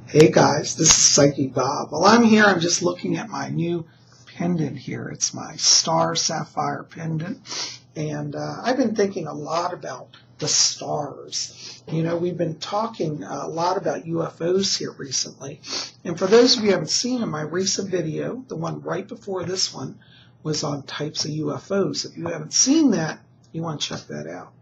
Hey guys, this is Psychic Bob. While I'm here, I'm just looking at my new pendant here. It's my star sapphire pendant. And I've been thinking a lot about the stars. You know, we've been talking a lot about UFOs here recently. And for those of you who haven't seen in my recent video, the one right before this one was on types of UFOs. If you haven't seen that, you want to check that out.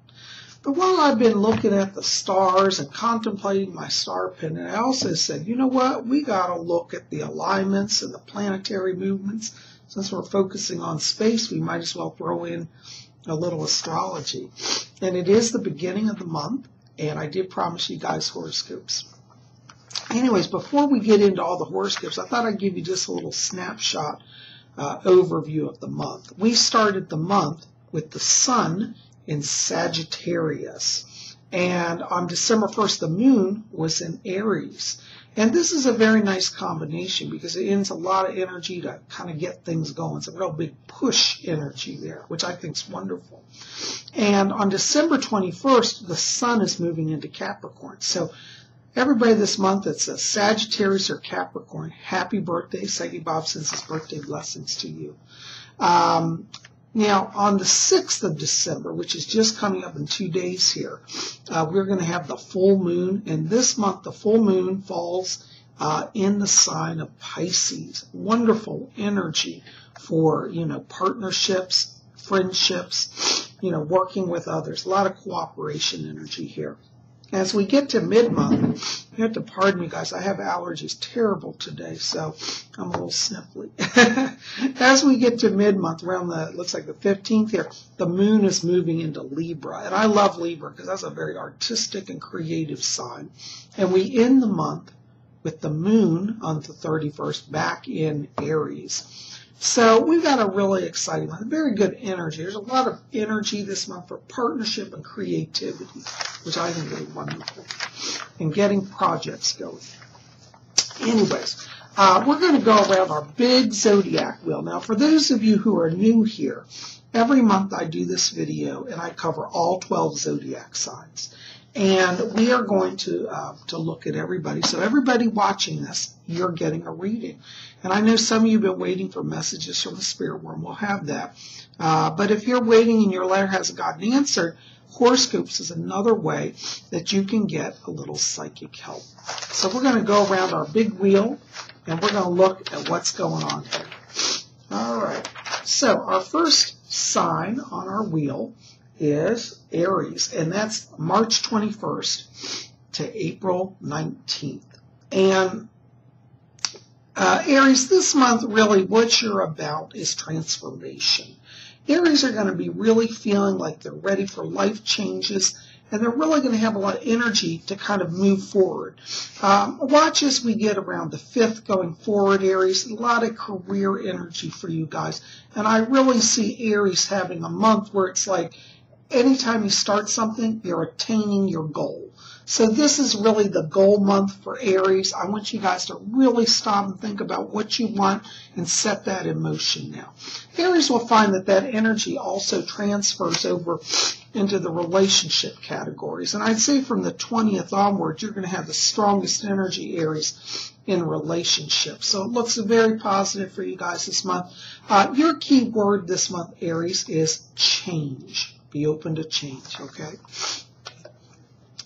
But while I've been looking at the stars and contemplating my star pendant, I also said, you know what, we got to look at the alignments and the planetary movements. Since we're focusing on space, we might as well throw in a little astrology. And it is the beginning of the month, and I did promise you guys horoscopes. Anyways, before we get into all the horoscopes, I thought I'd give you just a little snapshot overview of the month. We started the month with the sun in Sagittarius, and on December 1st the moon was in Aries, and this is a very nice combination because it ends a lot of energy to kind of get things going. It's a real big push energy there, which I think is wonderful. And on December 21st the sun is moving into Capricorn. So everybody this month that's a Sagittarius or Capricorn, happy birthday. Psychic Bob sends his birthday blessings to you. Now, on the 6th of December, which is just coming up in 2 days here, we're going to have the full moon. And this month, the full moon falls in the sign of Pisces. Wonderful energy for, partnerships, friendships, working with others. A lot of cooperation energy here. As we get to mid-month, you have to pardon me, guys. I have allergies terrible today, so I'm a little sniffly. As we get to mid-month, around looks like the 15th here, the moon is moving into Libra. And I love Libra because that's a very artistic and creative sign. And we end the month with the moon on the 31st back in Aries. So we've got a really exciting month, very good energy. There's a lot of energy this month for partnership and creativity, which I think is wonderful, and getting projects going. Anyways, we're going to go around our big Zodiac wheel. Now, for those of you who are new here, every month I do this video, and I cover all 12 Zodiac signs. And we are going to look at everybody. So everybody watching this, you're getting a reading. And I know some of you have been waiting for messages from the spirit world. We'll have that. But if you're waiting and your letter hasn't gotten answered, horoscopes is another way that you can get a little psychic help. So we're going to go around our big wheel, and we're going to look at what's going on here. All right. So our first sign on our wheel is Aries, and that's March 21st to April 19th. And Aries, this month, really what you're about is transformation. Aries are going to be really feeling like they're ready for life changes, and they're really going to have a lot of energy to kind of move forward. Watch as we get around the 5th going forward, Aries. A lot of career energy for you guys. And I really see Aries having a month where it's like, anytime you start something, you're attaining your goal. So this is really the goal month for Aries. I want you guys to really stop and think about what you want and set that in motion now. Aries will find that that energy also transfers over into the relationship categories. And I'd say from the 20th onward, you're going to have the strongest energy, Aries, in relationships. So it looks very positive for you guys this month. Your key word this month, Aries, is change. Be open to change, okay?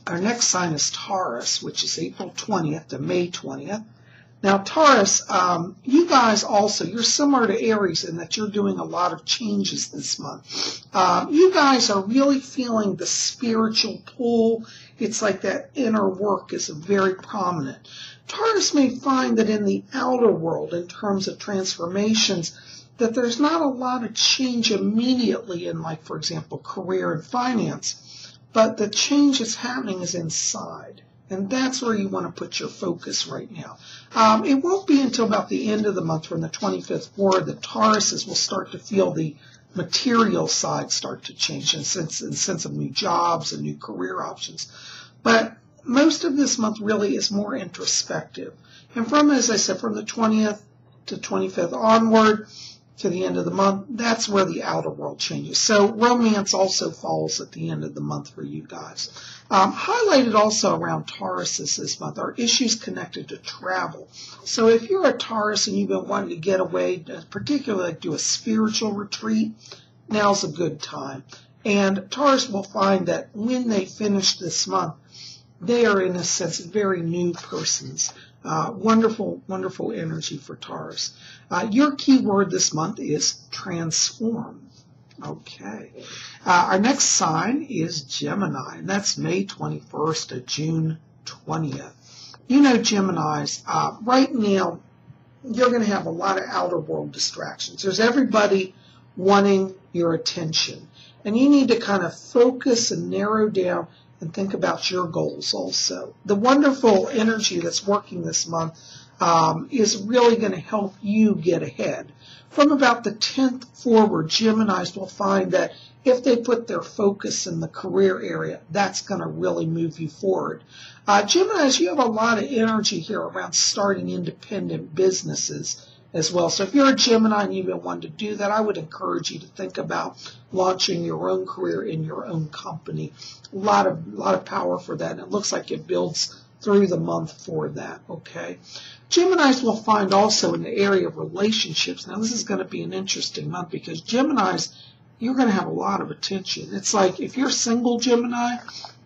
Our next sign is Taurus, which is April 20th to May 20th. Now, Taurus, you guys also, you're similar to Aries in that you're doing a lot of changes this month. You guys are really feeling the spiritual pull. It's like that inner work is very prominent. Taurus may find that in the outer world, in terms of transformations, that there's not a lot of change immediately in, like, for example, career and finance, but the change that's happening is inside. And that's where you want to put your focus right now. It won't be until about the end of the month, from the 25th forward, that Tauruses will start to feel the material side start to change in sense of new jobs and new career options. But most of this month really is more introspective. And from, as I said, from the 20th to 25th onward, to the end of the month, that's where the outer world changes. So romance also falls at the end of the month for you guys. Highlighted also around Tauruses this month are issues connected to travel. So if you're a Taurus and you've been wanting to get away, particularly do a spiritual retreat, now's a good time. And Taurus will find that when they finish this month, they are, in a sense, very new persons. Wonderful, wonderful energy for Taurus. Your key word this month is transform. Okay. Our next sign is Gemini, and that's May 21st to June 20th. You know, Geminis, right now, you're going to have a lot of outer world distractions. There's everybody wanting your attention, and you need to kind of focus and narrow down and think about your goals also. The wonderful energy that's working this month is really going to help you get ahead. From about the 10th forward, Geminis will find that if they put their focus in the career area, that's going to really move you forward. Geminis, you have a lot of energy here around starting independent businesses as well. So if you're a Gemini and you've been wanting to do that, I would encourage you to think about launching your own career in your own company. A lot of power for that, and it looks like it builds through the month for that, okay? Geminis will find also in the area of relationships. Now, this is going to be an interesting month because Geminis, you're going to have a lot of attention. It's like if you're single Gemini,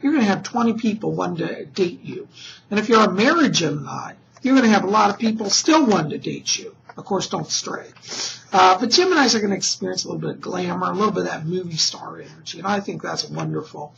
you're going to have 20 people wanting to date you. And if you're a married Gemini, you're going to have a lot of people still wanting to date you. Of course, don't stray. But Geminis are going to experience a little bit of glamour, a little bit of that movie star energy, and I think that's wonderful.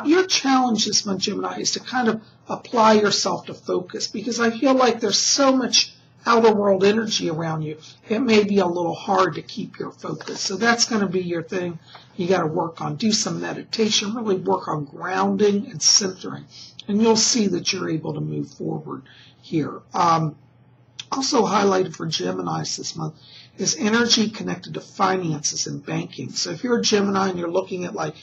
Your challenge this month, Gemini, is to kind of apply yourself to focus, because I feel like there's so much outer world energy around you, it may be a little hard to keep your focus. So that's going to be your thing you got to work on. Do some meditation, really work on grounding and centering, and you'll see that you're able to move forward here. Also highlighted for Geminis this month is energy connected to finances and banking. So if you're a Gemini and you're looking at, like,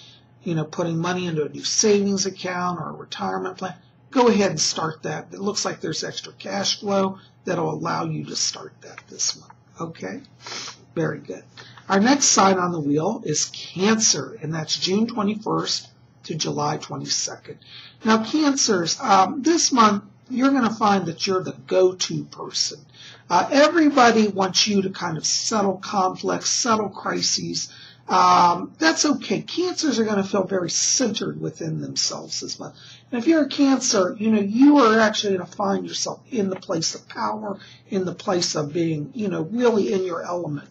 putting money into a new savings account or a retirement plan, go ahead and start that. It looks like there's extra cash flow that'll allow you to start that this month. Okay? Very good. Our next sign on the wheel is Cancer, and that's June 21st to July 22nd. Now, Cancers, this month, you're going to find that you're the go-to person. Everybody wants you to kind of settle conflicts, settle crises. That's okay. Cancers are going to feel very centered within themselves this month. And if you're a Cancer, you are actually going to find yourself in the place of power, in the place of being, really in your element.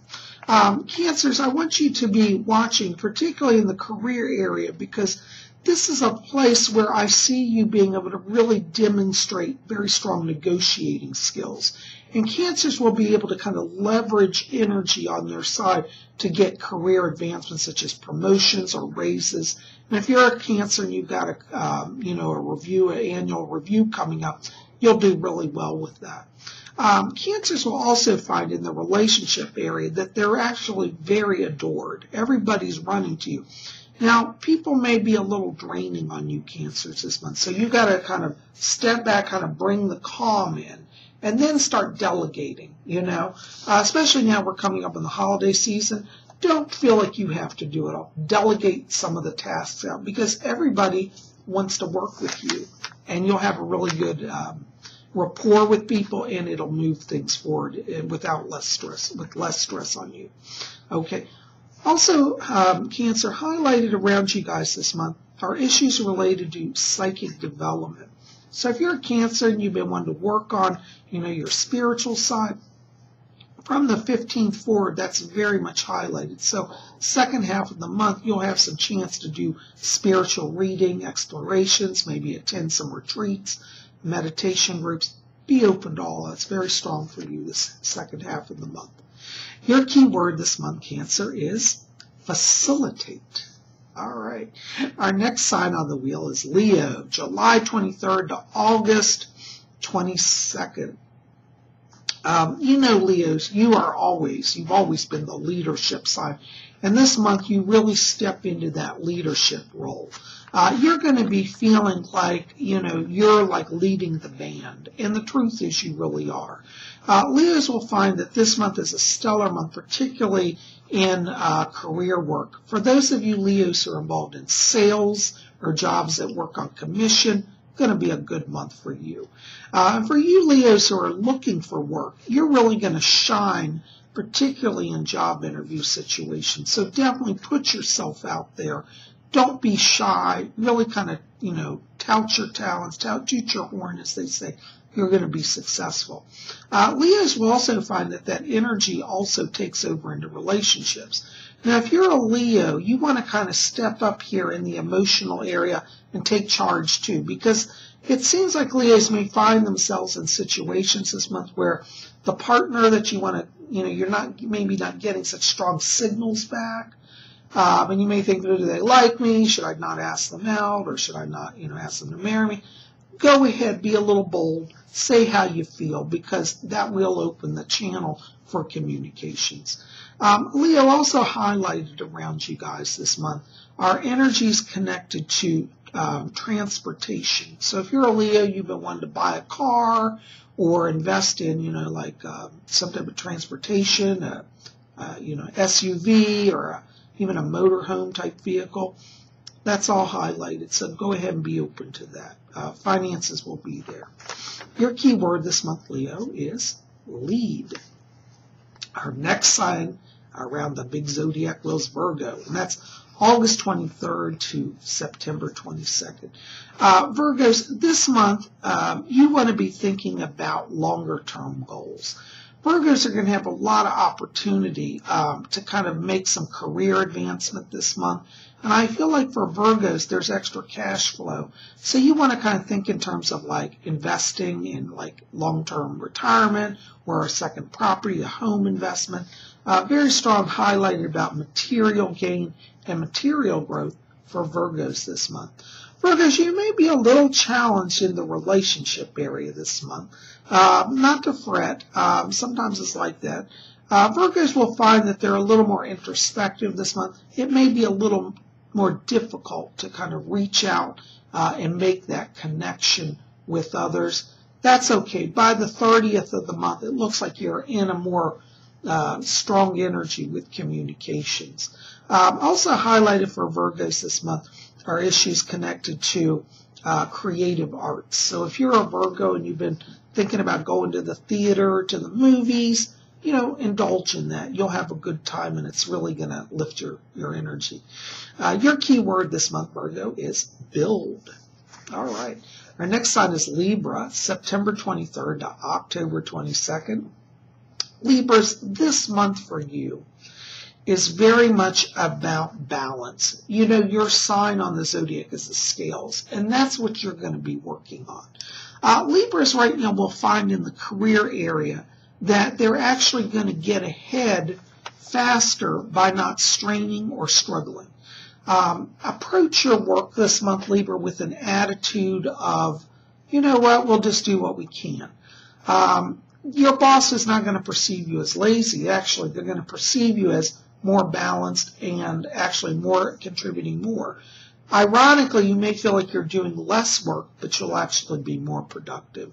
Cancers, I want you to be watching, particularly in the career area, because this is a place where I see you being able to really demonstrate very strong negotiating skills. And Cancers will be able to kind of leverage energy on their side to get career advancements such as promotions or raises. And if you're a Cancer and you've got an annual review coming up, you'll do really well with that. Cancers will also find in the relationship area that they're actually very adored. Everybody's running to you. Now, people may be a little draining on you, Cancers, this month. So you've got to kind of step back, kind of bring the calm in, and then start delegating, Especially now we're coming up in the holiday season. Don't feel like you have to do it all. Delegate some of the tasks out, because everybody wants to work with you, and you'll have a really good rapport with people, and it'll move things forward with less stress on you. Okay. Also, Cancer, highlighted around you guys this month are issues related to psychic development. So if you're a Cancer and you've been wanting to work on, your spiritual side, from the 15th forward, that's very much highlighted. So second half of the month, you'll have some chance to do spiritual reading, explorations, maybe attend some retreats, meditation groups. Be open to all that. It's very strong for you this second half of the month. Your key word this month, Cancer, is facilitate. All right. Our next sign on the wheel is Leo, July 23rd to August 22nd. Leos, you've always been the leadership sign. And this month, you really step into that leadership role. you're going to be feeling like, you're like leading the band. And the truth is you really are. Leos will find that this month is a stellar month, particularly in career work. For those of you Leos who are involved in sales or jobs that work on commission, going to be a good month for you. And for you Leos who are looking for work, you're really going to shine, particularly in job interview situations. So definitely put yourself out there. Don't be shy. Really kind of, tout your talents, toot your horn, as they say. You're going to be successful. Leos will also find that energy also takes over into relationships. Now, if you're a Leo, you want to kind of step up here in the emotional area and take charge too, because it seems like Leos may find themselves in situations this month where the partner that you want to, you're maybe not getting such strong signals back. And you may think, do they like me? Should I not ask them out? Or should I not, ask them to marry me? Go ahead, be a little bold, say how you feel, because that will open the channel for communications. Leo also highlighted around you guys this month are energies connected to transportation. So if you're a Leo, you've been wanting to buy a car or invest in, some type of transportation, SUV or even a motorhome type vehicle. That's all highlighted, so go ahead and be open to that. Finances will be there. Your key word this month, Leo, is lead. Our next sign around the big zodiac wheel is Virgo, and that's August 23rd to September 22nd. Virgos, this month, you want to be thinking about longer-term goals. Virgos are going to have a lot of opportunity to kind of make some career advancement this month. And I feel like for Virgos, there's extra cash flow. So you want to kind of think in terms of like investing in like long-term retirement or a second property, a home investment. Very strong highlighted about material gain and material growth for Virgos this month. Virgos, you may be a little challenged in the relationship area this month. Not to fret. Sometimes it's like that. Virgos will find that they're a little more introspective this month. It may be a little more difficult to kind of reach out and make that connection with others. That's okay. By the 30th of the month, it looks like you're in a more strong energy with communications. Also highlighted for Virgos this month are issues connected to creative arts. So if you're a Virgo and you've been thinking about going to the theater, to the movies, indulge in that. You'll have a good time, and it's really going to lift your energy. Your key word this month, Virgo, is build. All right. Our next sign is Libra, September 23rd to October 22nd. Libras, this month for you is very much about balance. Your sign on the zodiac is the scales, and that's what you're going to be working on. Libras right now will find in the career area that they're actually going to get ahead faster by not straining or struggling. Approach your work this month, Libra, with an attitude of, we'll just do what we can. Your boss is not going to perceive you as lazy. Actually, they're going to perceive you as more balanced and actually more contributing more. Ironically, you may feel like you're doing less work, but you'll actually be more productive.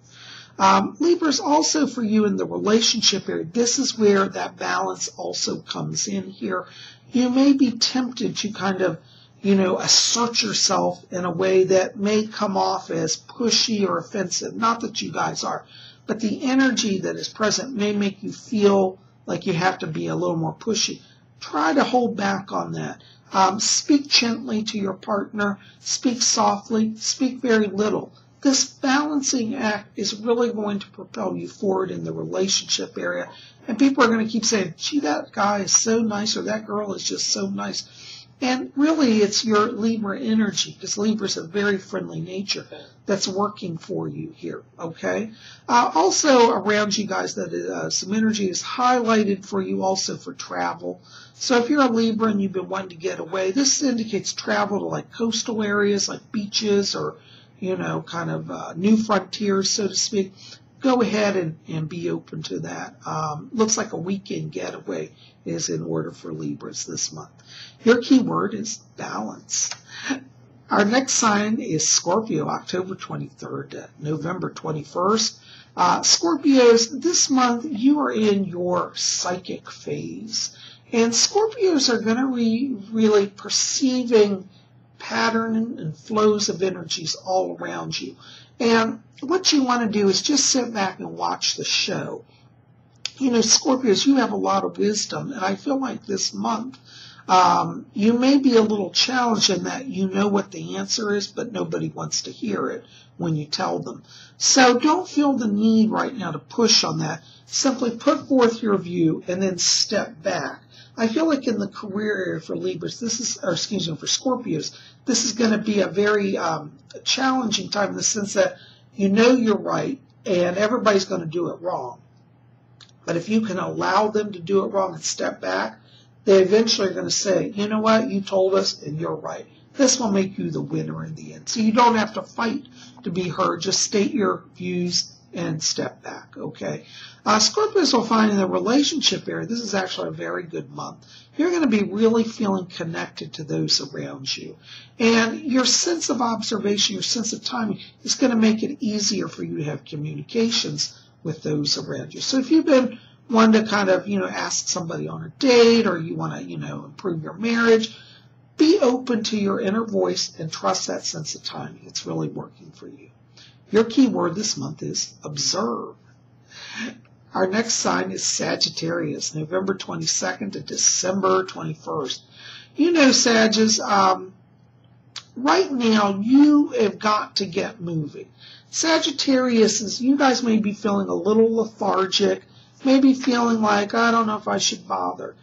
Libras, also for you in the relationship area, this is where that balance also comes in here. You may be tempted to kind of, assert yourself in a way that may come off as pushy or offensive. Not that you guys are, but the energy that is present may make you feel like you have to be a little more pushy. Try to hold back on that. Speak gently to your partner. Speak softly. Speak very little. This balancing act is really going to propel you forward in the relationship area. And people are going to keep saying, gee, that guy is so nice, or that girl is just so nice. And really, it's your Libra energy, because Libra's a very friendly nature that's working for you here, okay? Also around you guys, some energy is highlighted for you also for travel. So if you're a Libra and you've been wanting to get away, this indicates travel to like coastal areas, like beaches, or kind of new frontiers, so to speak. Go ahead and be open to that. Looks like a weekend getaway is in order for Libras this month. Your key word is balance. Our next sign is Scorpio, October 23rd to November 21st. Scorpios, this month you are in your psychic phase. And Scorpios are going to be really perceiving pattern and flows of energies all around you. And what you want to do is just sit back and watch the show. You know, Scorpios, you have a lot of wisdom, and I feel like this month you may be a little challenged in that you know what the answer is, but nobody wants to hear it when you tell them. So don't feel the need right now to push on that. Simply put forth your view and then step back. I feel like in the career area for Libras, for Scorpios, this is going to be a very challenging time in the sense that you know you're right and everybody's going to do it wrong. But if you can allow them to do it wrong and step back, they eventually are going to say, you know what, you told us and you're right. This will make you the winner in the end. So you don't have to fight to be heard. Just state your views and step back, okay? Scorpios will find in the relationship area, this is actually a very good month. You're going to be really feeling connected to those around you. And your sense of observation, your sense of timing is going to make it easier for you to have communications with those around you. So if you've been one to kind of, ask somebody on a date or you want to, improve your marriage, be open to your inner voice and trust that sense of timing. It's really working for you. Your key word this month is observe. Our next sign is Sagittarius, November 22nd to December 21st. You know, Sagittarius, right now you have got to get moving. Sagittarius, you guys may be feeling a little lethargic, maybe feeling like, I don't know if I should bother.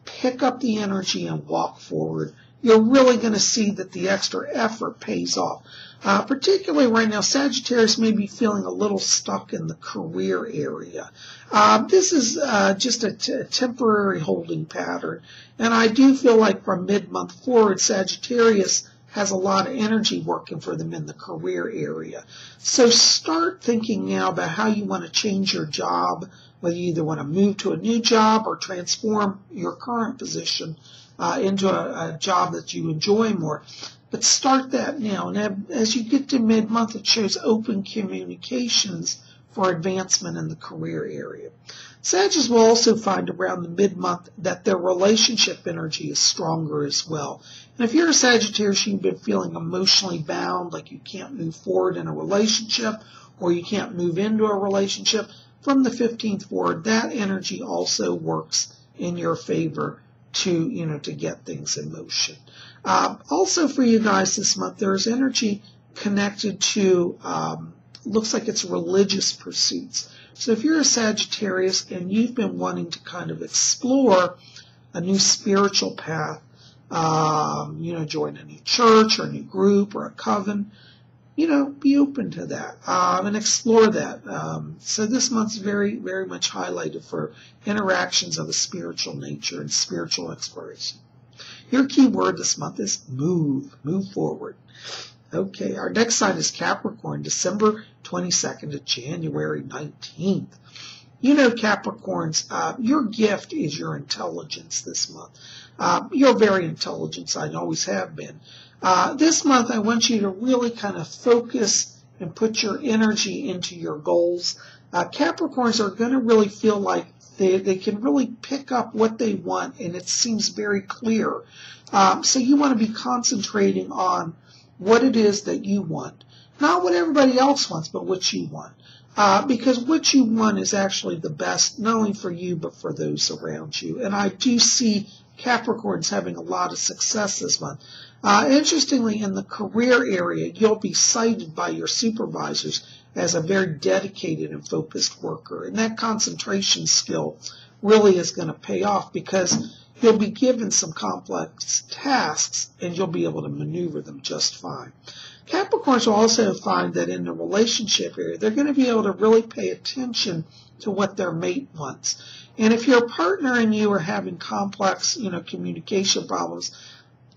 Pick up the energy and walk forward. You're really going to see that the extra effort pays off. Particularly right now, Sagittarius may be feeling a little stuck in the career area. This is just a temporary holding pattern. And I do feel like from mid-month forward, Sagittarius has a lot of energy working for them in the career area. So start thinking now about how you want to change your job, whether you either want to move to a new job or transform your current position into a job that you enjoy more. But start that now. And as you get to mid-month, it shows open communications for advancement in the career area. Sagittarius will also find around the mid-month that their relationship energy is stronger as well. And if you're a Sagittarius, you've been feeling emotionally bound, like you can't move forward in a relationship or you can't move into a relationship, from the 15th forward, that energy also works in your favor to get things in motion. Also for you guys this month, there's energy connected to, looks like it's religious pursuits. So if you're a Sagittarius and you've been wanting to kind of explore a new spiritual path, join a new church or a new group or a coven, be open to that and explore that. So this month's very, very much highlighted for interactions of a spiritual nature and spiritual exploration. Your key word this month is move forward. Okay, our next sign is Capricorn, December 22nd to January 19th. You know, Capricorns, your gift is your intelligence this month. You're very intelligent, I always have been. This month, I want you to really kind of focus and put your energy into your goals. Capricorns are going to really feel like they can really pick up what they want, and it seems very clear. So you want to be concentrating on what it is that you want. Not what everybody else wants, but what you want. Because what you want is actually the best, not only for you, but for those around you. And I do see Capricorns having a lot of success this month. Interestingly, in the career area, you'll be cited by your supervisors as a very dedicated and focused worker. And that concentration skill really is going to pay off because you'll be given some complex tasks and you'll be able to maneuver them just fine. Capricorns will also find that in the relationship area, they're going to be able to really pay attention to what their mate wants. And if your partner and you are having complex, communication problems,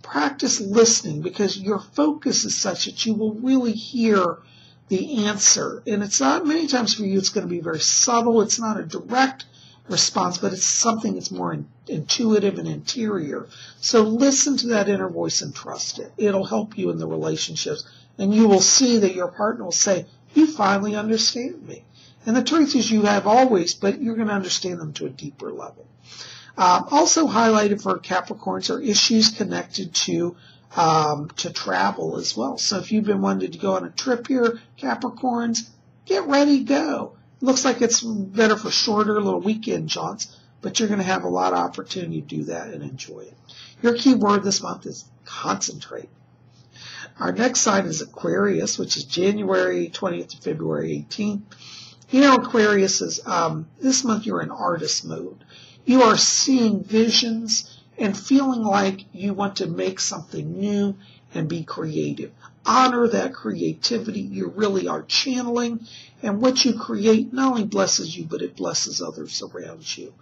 practice listening because your focus is such that you will really hear the answer. And it's not many times for you, it's going to be very subtle. It's not a direct response, but it's something that's more intuitive and interior. So listen to that inner voice and trust it. It'll help you in the relationships, and you will see that your partner will say, you finally understand me. And the truth is you have always, but you're going to understand them to a deeper level. Also highlighted for Capricorns are issues connected to travel as well. So if you've been wanting to go on a trip here, Capricorns, get ready to go. Looks like it's better for shorter little weekend jaunts, but you're going to have a lot of opportunity to do that and enjoy it. Your key word this month is concentrate. Our next sign is Aquarius, which is January 20th to February 18th. You know, Aquarius is, this month you're in artist mode. You are seeing visions and feeling like you want to make something new and be creative. Honor that creativity. You really are channeling, and what you create not only blesses you, but it blesses others around you.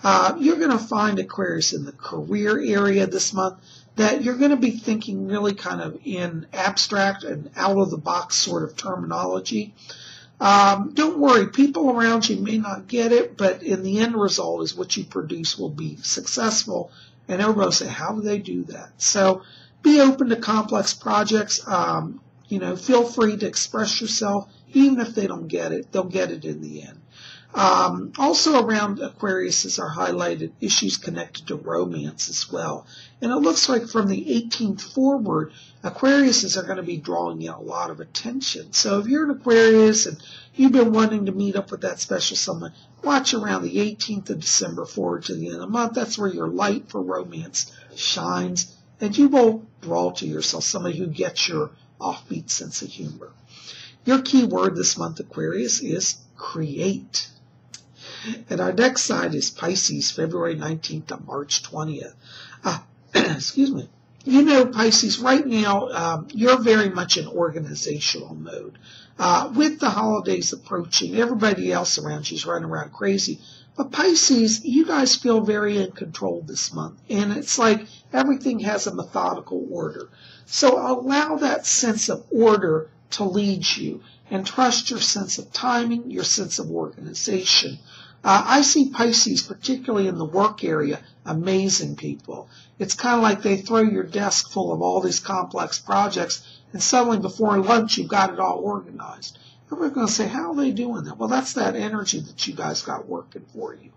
You're going to find, Aquarius, in the career area this month that you're going to be thinking really kind of in abstract and out-of-the-box sort of terminology. Don't worry, people around you may not get it, but in the end result is what you produce will be successful, and everybody will say, how do they do that? So be open to complex projects. Feel free to express yourself. Even if they don't get it, they'll get it in the end. Also around Aquarius are highlighted issues connected to romance as well. And it looks like from the 18th forward, Aquariuses are going to be drawing in a lot of attention. So if you're an Aquarius and you've been wanting to meet up with that special someone, watch around the 18th of December forward to the end of the month. That's where your light for romance shines, and you will draw to yourself somebody who gets your offbeat sense of humor. Your key word this month, Aquarius, is create. And our next sign is Pisces, February 19th to March 20th. Excuse me. You know, Pisces, right now, you're very much in organizational mode. With the holidays approaching, everybody else around you is running around crazy. But Pisces, you guys feel very in control this month. And it's like everything has a methodical order. So allow that sense of order to lead you, and trust your sense of timing, your sense of organization. I see Pisces, particularly in the work area, amazing people. It's kind of like they throw your desk full of all these complex projects, and suddenly before lunch you've got it all organized. Everybody's going to say, how are they doing that? Well, that's that energy that you guys got working for you.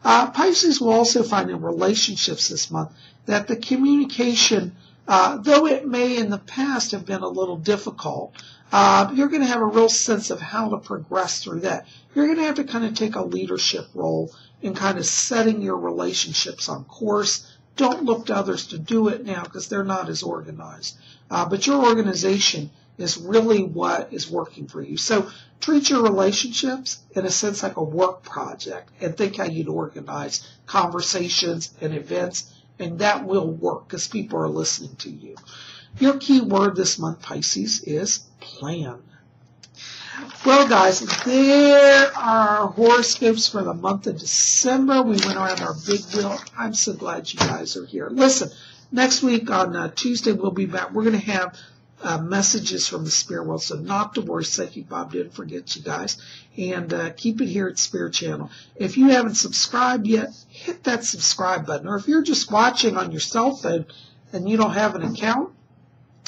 Pisces will also find in relationships this month that the communication, though it may in the past have been a little difficult, you're going to have a real sense of how to progress through that. You're going to have to kind of take a leadership role in kind of setting your relationships on course. Don't look to others to do it now because they're not as organized. But your organization is really what is working for you. So treat your relationships in a sense like a work project, and think how you'd organize conversations and events, and that will work because people are listening to you. Your key word this month, Pisces, is plan. Well, guys, there are our horoscopes for the month of December. We went around our big wheel. I'm so glad you guys are here. Listen, next week on Tuesday, we'll be back. We're going to have messages from the spirit world, so not to worry. Psychic Bob didn't forget you guys. And keep it here at Spirit Channel. If you haven't subscribed yet, hit that subscribe button. Or if you're just watching on your cell phone and you don't have an account,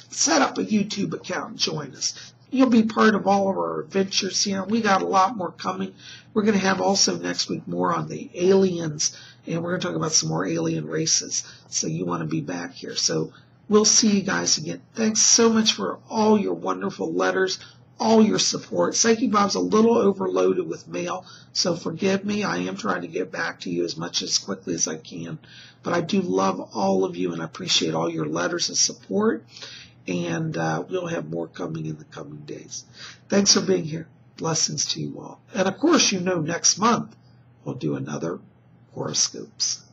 set up a YouTube account and join us. You'll be part of all of our adventures here. We got a lot more coming. We're going to have also next week more on the aliens, and we're going to talk about some more alien races. So you want to be back here. So we'll see you guys again. Thanks so much for all your wonderful letters, all your support. Psychic Bob's a little overloaded with mail, so forgive me. I am trying to get back to you as quickly as I can. But I do love all of you, and I appreciate all your letters and support. And we'll have more coming in the coming days. Thanks for being here. Blessings to you all. And of course, next month we'll do another Horoscopes.